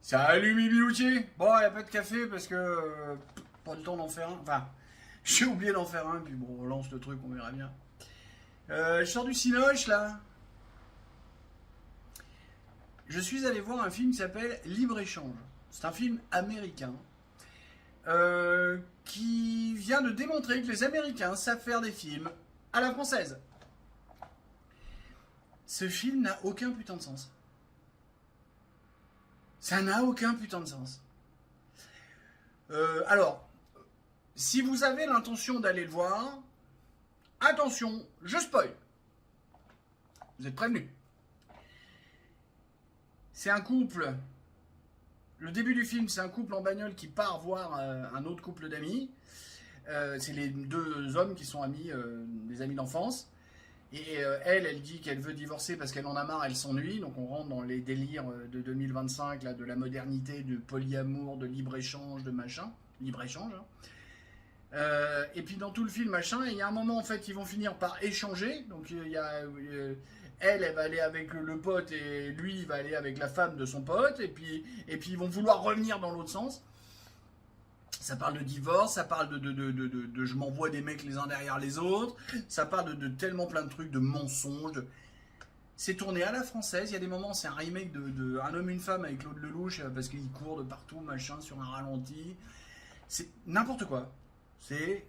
Salut Mibilouti. Bon, il n'y a pas de café parce que pas le temps d'en faire un. Enfin, j'ai oublié d'en faire un, puis bon, on lance le truc, on verra bien. Je sors du Cinoche là. Je suis allé voir un film qui s'appelle Libre-Échange. C'est un film américain qui vient de démontrer que les Américains savent faire des films à la française. Ce film n'a aucun putain de sens. Ça n'a aucun putain de sens. Alors, si vous avez l'intention d'aller le voir, attention, je spoil. Vous êtes prévenus. C'est un couple. Le début du film, c'est un couple en bagnole qui part voir un autre couple d'amis. C'est les deux hommes qui sont amis, des amis d'enfance. Et elle dit qu'elle veut divorcer parce qu'elle en a marre, elle s'ennuie. Donc on rentre dans les délires de 2025, là, de la modernité, du polyamour, de libre-échange, de machin. Libre-échange. Hein. Et puis dans tout le film, machin, il y a un moment, en fait, ils vont finir par échanger. Donc il y a... elle va aller avec le pote et lui, il va aller avec la femme de son pote. Et puis ils vont vouloir revenir dans l'autre sens. Ça parle de divorce, ça parle de je m'envoie des mecs les uns derrière les autres, ça parle de tellement plein de trucs, de mensonges. C'est tourné à la française, il y a des moments, c'est un remake de Un homme, une femme avec Claude Lelouch, parce qu'il court de partout, machin, sur un ralenti. C'est n'importe quoi. C'est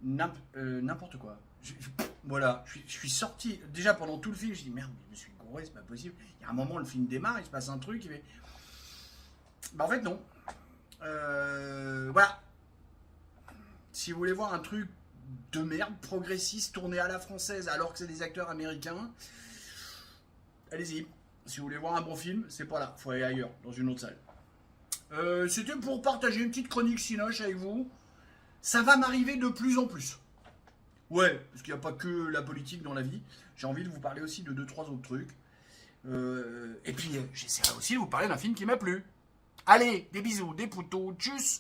n'importe quoi. Voilà, je suis sorti, déjà pendant tout le film, je dis merde, je me suis gouré, c'est pas possible. Il y a un moment, le film démarre, il se passe un truc, il fait... Bah en fait non. Voilà. Si vous voulez voir un truc de merde, progressiste, tourné à la française alors que c'est des acteurs américains, allez-y. Si vous voulez voir un bon film, c'est pas là. Faut aller ailleurs, dans une autre salle. C'était pour partager une petite chronique Cinoche avec vous. Ça va m'arriver de plus en plus. Ouais, parce qu'il n'y a pas que la politique dans la vie. J'ai envie de vous parler aussi de 2-3 autres trucs. Et puis, j'essaierai aussi de vous parler d'un film qui m'a plu. Allez, des bisous, des poutous, tchuss.